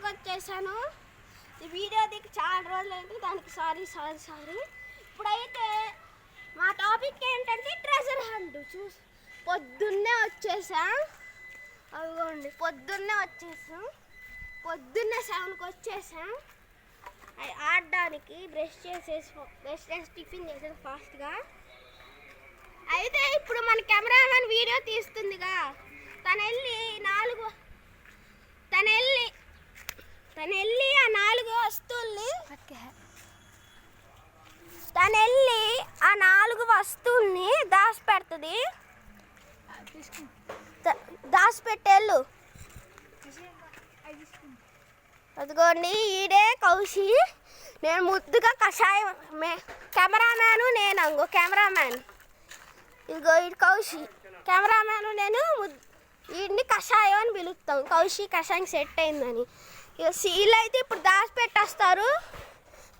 వచ్చేసాను. ఈ వీడియో దిక్కు చాలా రోజులైంది, దానికి సారీ. ఇప్పుడైతే మా టాపిక్ ఏంటంటే ట్రెజర్ హంట్. పొద్దున్నే వచ్చేసాం, అదిగోండి పొద్దున్నే 7కి వచ్చేసాం ఆడడానికి. బ్రష్ చేసి టిఫిన్ చేసేది ఫాస్ట్గా. అయితే ఇప్పుడు మన కెమెరామెన్ వీడియో తీస్తుందిగా, తను వెళ్ళి ఆ 4 వస్తువుల్ని దాచిపెడుతుంది. దాచిపెట్టేళ్ళు. అదిగోండి ఈడే కౌశి. నేను ముద్దుగా కషాయం, కెమెరామ్యాను నేను, అంగో కెమెరామ్యాన్. ఇదిగో ఇది కౌశి కెమెరామ్యాను. నేను వీడిని కషాయం అని పిలుస్తాం. కౌశి కషాయం సెట్ అయిందని. ఇక సీల్ అయితే ఇప్పుడు దాచిపెట్టేస్తారు.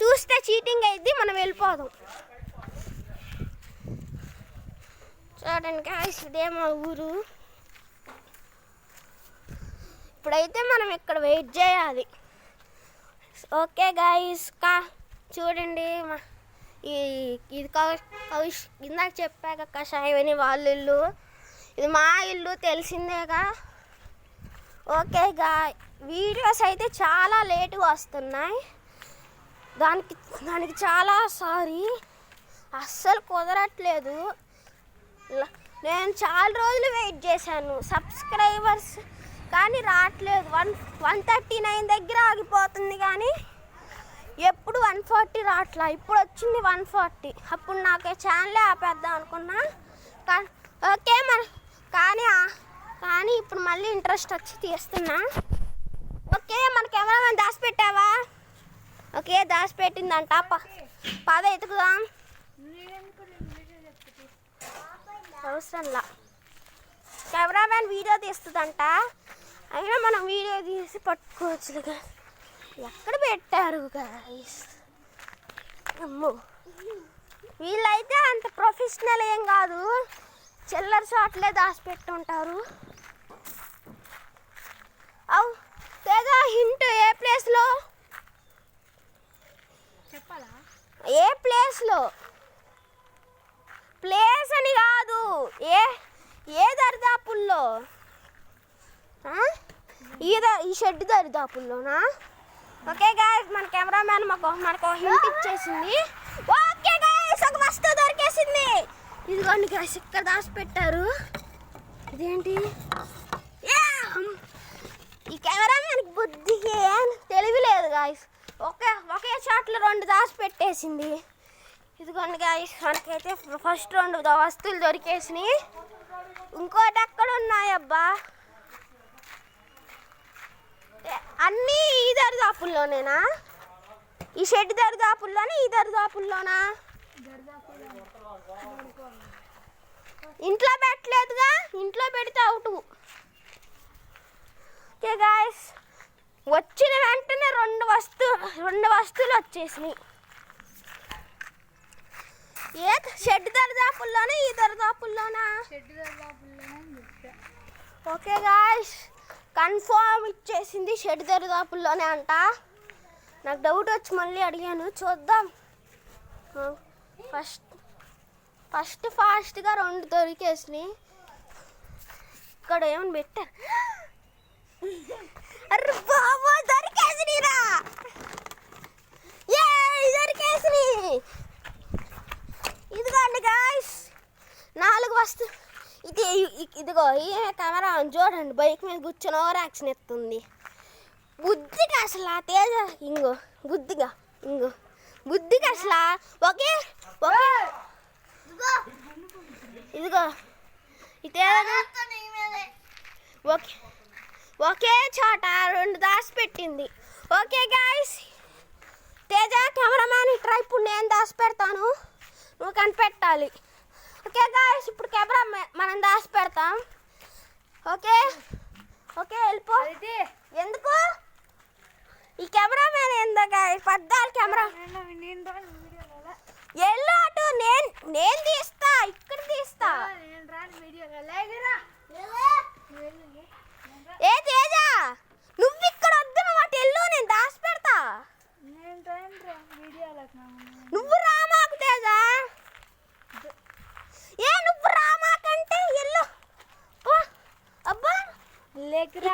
చూస్తే చీటింగ్ అయింది, మనం వెళ్ళిపోదాం. చూడండి గాయ్స్, ఇదే మా ఊరు. ఇప్పుడైతే మనం ఇక్కడ వెయిట్ చేయాలి. ఓకే గాయ్స్, చూడండి ఇది కౌశ్ ఇందాక చెప్పాక కషాయం అని వాళ్ళ ఇల్లు, ఇది మా ఇల్లు తెలిసిందేగా. ఓకే వీడియోస్ అయితే చాలా లేటుగా వస్తున్నాయి, దానికి చాలా సారీ. అస్సలు కుదరట్లేదు. నేను చాలా రోజులు వెయిట్ చేశాను సబ్స్క్రైబర్స్, కానీ రావట్లేదు. 139 దగ్గర ఆగిపోతుంది, కానీ ఎప్పుడు 140 రావట్లా. ఇప్పుడు వచ్చింది 140. అప్పుడు నాకు ఛానలే ఆపేద్దాం అనుకున్నా. ఓకే కానీ ఇప్పుడు మళ్ళీ ఇంట్రెస్ట్ వచ్చి తీస్తున్నా. ఓకే, మన కెమెరామెన్ దాచిపెట్టావా? ఓకే, దాచిపెట్టిందంట. పద ఎతుకుదాం. అవసరంలా, కెమెరామెన్ వీడియో తీస్తుందంట. అయినా మనం వీడియో తీసి పట్టుకోవచ్చుగా. ఎక్కడ పెట్టారు గాయ్స్? అమ్మో, వీళ్ళైతే అంత ప్రొఫెషనల్ ఏం కాదు, చిల్లర షాట్లే దాచిపెట్టుంటారు. తేజ హింట్, ఏ ప్లేస్లో చెప్పాలా? ఏ ప్లేస్లో? ప్లేస్ అని కాదు, ఏ దరిదాపుల్లో? ఈ షెడ్ దరిదాపుల్లోనా? ఓకే గాయ్స్, మన కెమెరామ్యాన్ మనకు హింట్ ఇచ్చేసింది. ఓకే గాయ్స్, ఒక వస్తువు దొరికేసింది. ఇదిగోండి గాయ్స్, ఇక్కడ దాచిపెట్టారు. ఇదేంటి? ఈ కెమెరామ్యాన్కి బుద్ధికి తెలివి లేదు గాయ్స్. ఒకే షాట్లో 2 దాచిపెట్టేసింది. ఇదిగోండి గాయ్స్, మనకైతే ఫస్ట్ 2 వస్తువులు దొరికేసినాయి. ఇంకోటి ఎక్కడ ఉన్నాయబ్బా? అన్నీ ఈ దరిదాపుల్లోనేనా? ఈ షెడ్ దరిదాపుల్లోనే, ఈ దరిదాపుల్లోనా? ఇంట్లో పెట్టలేదుగా, ఇంట్లో పెడితే అవుట్. ఓకే గాయ్స్, వచ్చిన వెంటనే 2 వస్తువులు వచ్చేసినాయి. ఏ షెడ్ దరిదాపుల్లోనే, ఈ దరిదాపుల్లోనా? ఓకే గాయ్స్, కన్ఫర్మ్ ఇచ్చేసింది, షెడ్ దరిదాపుల్లోనే అంట. నాకు డౌట్ వచ్చి మళ్ళీ అడిగాను, చూద్దాం. ఫాస్ట్గా 2 దొరికేసినాయి. ఇక్కడ ఏమని పెట్టారు? అరే బాబా, దొరికేసినాయిరా! దొరికేసినాయి. ఇదిగోండి గాయ్స్, 4 వస్తువులు. ఇదిగో ఈ కెమెరా చూడండి, బైక్ మీద కూర్చొని ఓవర్ యాక్షన్ ఎత్తుంది. బుద్ధిగా అసలు తేజ బుద్ధిగా అసలు ఇదిగో ఒకే చోట 2 దాచిపెట్టింది. ఓకే గాయ్స్, తేజ కెమెరామ్యాన్ ఇట్రా, ఇప్పుడు నేను దాచిపెడతాను, నువ్వు కనిపెట్టాలి. ఓకే గాయ్స్, ఇప్పుడు కెమెరా మనం దాచిపెడతాం. ఓకే వెళ్ళిపో. ఎందుకు ఈ కెమెరామ్యాన్ ఏందో గాయ్స్, పద్దాలు కెమెరా ఎల్లు అటు. నేను తీస్తా, ఇక్కడ తీస్తా. ఏ తేజ, నువ్వు ఇక్కడ వద్దు, నువ్వు అటు ఎల్లు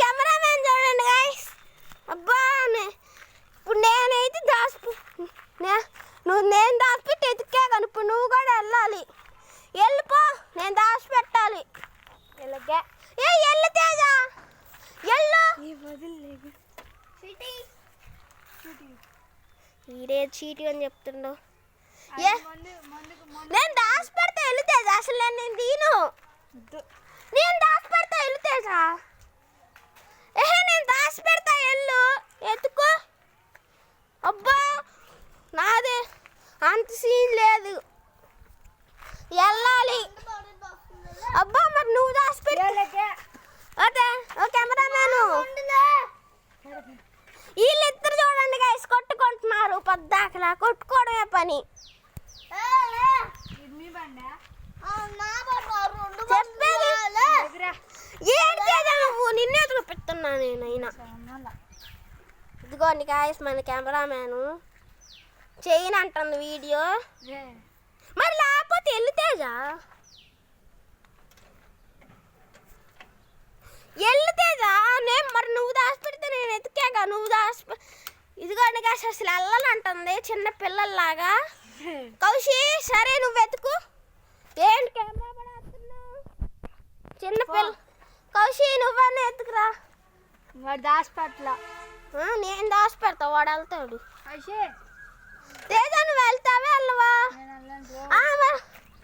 కెమెరామెన్ చూడండి గైస్. అబ్బా ఇప్పుడు నేనైతే నేను దాచిపెట్టి ఎత్తుకే కానీ ఇప్పుడు నువ్వు కూడా వెళ్ళాలి. వెళ్ళిపో, నేను దాచిపెట్టాలి. ఎల్లు తేజ, ఎల్లు. ఈడే చీటీ అని చెప్తుండవు. నేను దాచి పెడతా ఎల్లు తేజ. అసలు నేను దీను నేను దాచి పెడతా ఎల్లు తేజ. నేను దాచి పెడతా ఎల్లు ఎత్తుకో. అబ్బా నాదే అంత సీన్ లేదు, వెళ్ళాలి. అబ్బా మరి నువ్వు దాచి పెట్టే. అదే కెమెరామ్యాను వీళ్ళిద్దరు చూడండి గైస్ కొట్టుకుంటున్నారు. పద్దాకలా కొట్టుకోవడమే పని. చెప్పేది నువ్వు నిన్నే చూపిస్తున్నా నేనైనా. ఇదిగోండి గాయస్ మన కెమెరామ్యాను చేయనంటుంది వీడియో. మరి లేకపోతే వెళ్ళితేజా నేను మరి నువ్వు దాచిపెడితే నేను ఎత్తుకేగా. నువ్వు ఇదిగోండి గాయస్ అసలు వెళ్ళాలంటుంది చిన్న పిల్లల్లాగా. కౌశి సరే నువ్వు వెతుకు. ఏంటి కెమెరా పడేస్తున్నావు? చిన్న పిల్ల కౌశి నువ్వన్నా ఎత్తుకురా. వాడు దాచిపెట్ల. నేను దాచి పెడతా, వాడు వెళ్తాడు. తేజ నువ్వు వెళ్తావా వెళ్ళవా?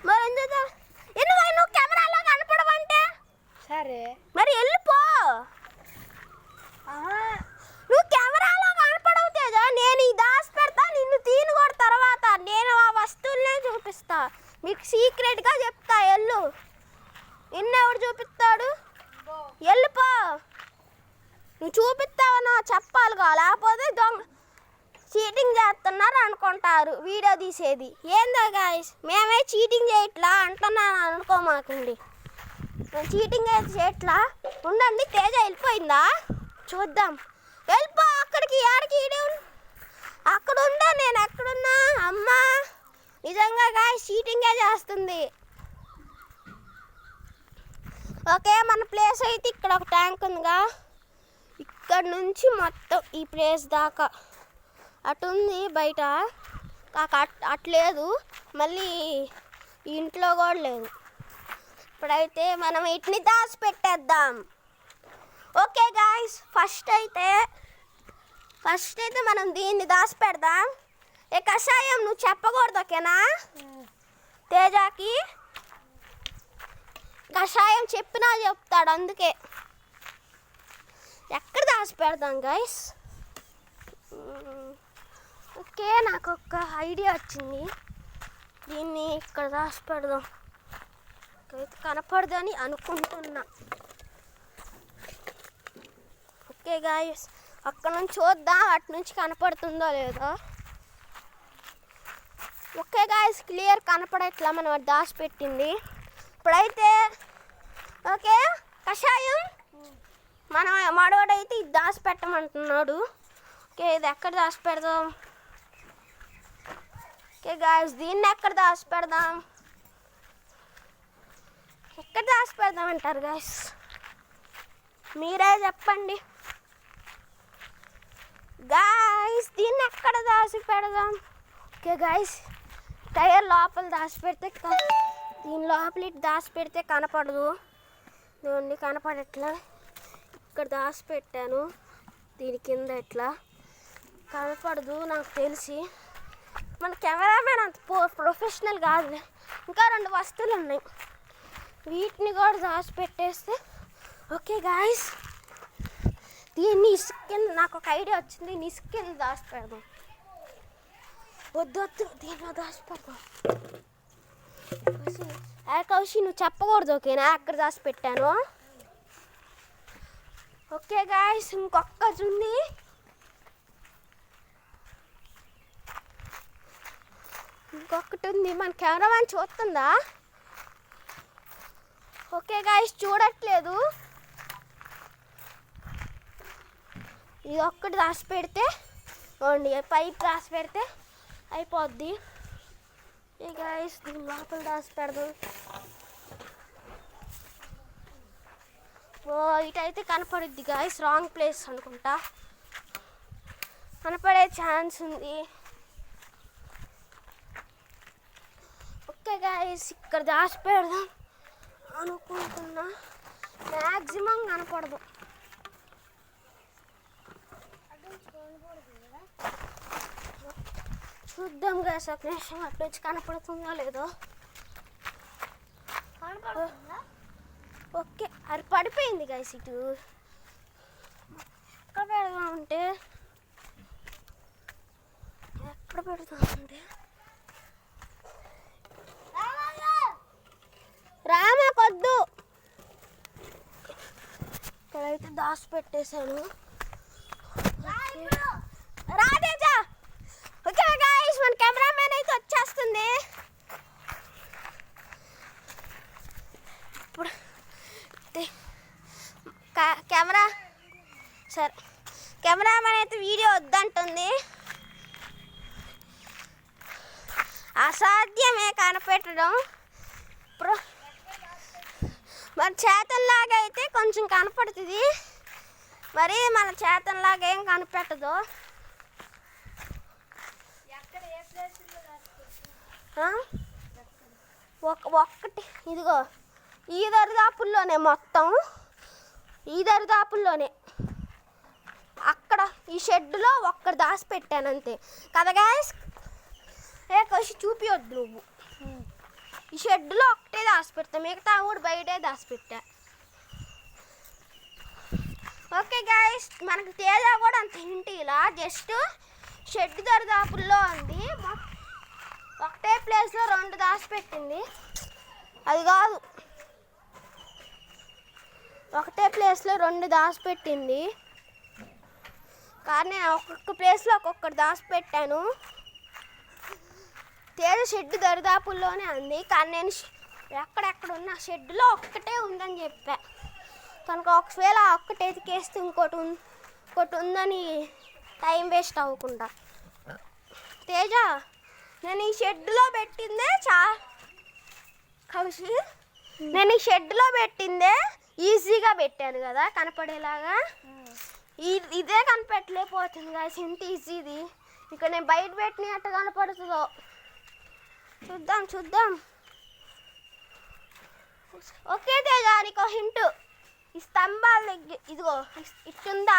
మరి నువ్వు కెమెరాలో కనపడవంటే సరే మరి వెళ్ళిపో. నువ్వు కెమెరాలో కనపడవు తేజ. నేను ఈ దాచి పెడతా, నిన్ను తీను కూడా తర్వాత నేను ఆ వస్తువులనే చూపిస్తా. మీకు సీక్రెట్గా చెప్తా. ఎల్లు. నిన్నెవడు చూపిస్తాడు? వెళ్ళిపో. నువ్వు చూపిస్తావా చెప్పాలిగా, లేకపోతే దొంగ చీటింగ్ చేస్తున్నారు అనుకుంటారు వీడియో తీసేది. ఏందో గాయస్ మేమే చీటింగ్ చేయట్లా అంటున్నాను అనుకోమాకండి. నేను చీటింగ్ అయితే చేయట్లా. ఉండండి తేజ వెళ్ళిపోయిందా చూద్దాం. వెళ్ళిపో అక్కడికి. ఆడికి అక్కడ ఉందా, నేను ఎక్కడున్నా? అమ్మా నిజంగా గాయస్ చీటింగే చేస్తుంది. ఓకే మన ప్లేస్ అయితే ఇక్కడ ఒక ట్యాంక్ ఉందిగా, ఇక్కడ నుంచి మొత్తం ఈ ప్లేస్ దాకా అటు ఉంది బయట. అట్లేదు, మళ్ళీ ఇంట్లో కూడా లేదు. ఇప్పుడైతే మనం వీటిని దాచి పెట్టేద్దాం. ఓకే గాయస్ ఫస్ట్ అయితే మనం దీన్ని దాచి పెడదాం. కషాయం నువ్వు చెప్పకూడదు ఓకేనా? తేజాకి కషాయం చెప్పినా చెప్తాడు, అందుకే. ఎక్కడ దాచి పెడదాం గాయస్? ఓకే నాకు ఒక ఐడియా వచ్చింది. దీన్ని ఇక్కడ దాచి పెడదాం. కనపడదని అనుకుంటున్నా. ఓకే గాయస్ అక్కడ నుంచి చూద్దాం అటు నుంచి కనపడుతుందో లేదో. ఓకే గాయస్ క్లియర్ కనపడట్లా మనం అది దాచిపెట్టింది. ఇప్పుడైతే ఓకే కషాయం మన మడవాడైతే ఇది దాచి పెట్టమంటున్నాడు. ఓకే ఇది ఎక్కడ దాచి పెడదాం? ఓకే గాయస్ దీన్ని ఎక్కడ దాచి పెడదాం? ఎక్కడ దాచి పెడదాం అంటారు గాయస్? మీరే చెప్పండి గాయస్. దీన్ని ఎక్కడ దాచి పెడదాం? ఓకే గాయస్ టైర్ లోపల దాచి పెడితే దీని లోపల ఇటు దాచి పెడితే కనపడదు. దీన్ని కనపడట్లా. ఇక్కడ దాచి పెట్టాను, దీని కింద ఎట్లా కనపడదు నాకు తెలిసి. మన కెమెరామెన్ అంత ప్రొఫెషనల్ కాదులే. ఇంకా 2 వస్తువులు ఉన్నాయి, వీటిని కూడా దాచి పెట్టేస్తే ఓకే గాయస్. దీన్ని ఇసుక కింద నాకు ఒక ఐడియా వచ్చింది. దీన్ని ఇసుక కింద దాచి పెడదాం. వద్దు దీనిలో దాచి పెడదాం. కౌశి నువ్వు చెప్పకూడదు ఓకేనా అక్కడ దాచి పెట్టాను. ఓకే గాయస్ ఇంకొక్కటి ఉంది. మన కెమెరామెన్ చూస్తుందా? ఓకే గాయస్ చూడట్లేదు. ఇది ఒక్కటి దాచి పెడితే పైప్ దాచి పెడితే అయిపోద్ది. ఏ గాయస్ దీని లోపల దాచి పెడదాం. ఓ ఇటైతే కనపడుద్ది గాయస్, రాంగ్ ప్లేస్ అనుకుంటా, కనపడే ఛాన్స్ ఉంది. ఓకే గాయస్, ఇక్కడ దాచి పెడదాం అనుకుంటున్నా, మ్యాక్సిమం కనపడదు. చూద్దాం గాయస్, ఒక నిమిషం అటు వచ్చి కనపడుతుందో లేదో. ఓకే, అది పడిపోయింది గాయస్. ఇటు ఎక్కడ పెడదామంటే రామా కొద్దు, ఇక్కడైతే దాచి పెట్టేశాను. రాజా ఓకే గాయ్స్, మన కెమెరామెన్ అయితే వచ్చేస్తుంది. ఇప్పుడు కెమెరా సరే, కెమెరామెన్ అయితే వీడియో వద్దంటుంది. అసాధ్యమే కనిపెట్టడం. ఇప్పుడు మన చేతల్లాగా అయితే కొంచెం కనపడుతుంది, మరి మన చేతల్లాగా ఏం కనిపెట్టదు. ఒక్కటి ఇదిగో ఈ దరిదాపుల్లోనే, మొత్తం ఈ దరిదాపుల్లోనే, అక్కడ ఈ షెడ్లో ఒక్కటి దాచి పెట్టాను అంతే కదా గాయస్. కౌశి చూపియొద్దు నువ్వు, ఈ షెడ్లో ఒక్కటే దాచి పెడతా, మిగతా కూడా బయటే దాచి పెట్టా. ఓకే గాయస్, మనకి తేజ కూడా అంత హింట్ ఇలా, జస్ట్ షెడ్ దరిదాపుల్లో ఉంది, ఒకటే ప్లేస్లో 2 దాచి పెట్టింది. అది కాదు, ఒకటే ప్లేస్లో 2 దాచి పెట్టింది, కానీ ఒక్కొక్క ప్లేస్లో ఒక్కొక్కటి దాచి పెట్టాను. తేజ షెడ్ దరిదాపుల్లోనే ఉంది, కానీ నేను ఎక్కడెక్కడ ఉన్న షెడ్లో ఒక్కటే ఉందని చెప్పా. కనుక ఒకవేళ ఒక్కటి ఎతికేస్తే ఇంకోటి ఉందని టైం వేస్ట్ అవ్వకుండా. తేజ, నేను ఈ షెడ్లో పెట్టిందే కౌశి, నేను ఈ షెడ్లో పెట్టిందే ఈజీగా పెట్టాను కదా కనపడేలాగా. ఇదే కనిపెట్టలేకపోతుంది కదా, ఇంత ఈజీది. ఇక నేను బయట పెట్టినట్టు కనపడుతుందో చూద్దాం. ఓకే తేజ, నీకు హింట్, ఈ స్తంభాల దగ్గర ఇదిగో ఇట్టుందా,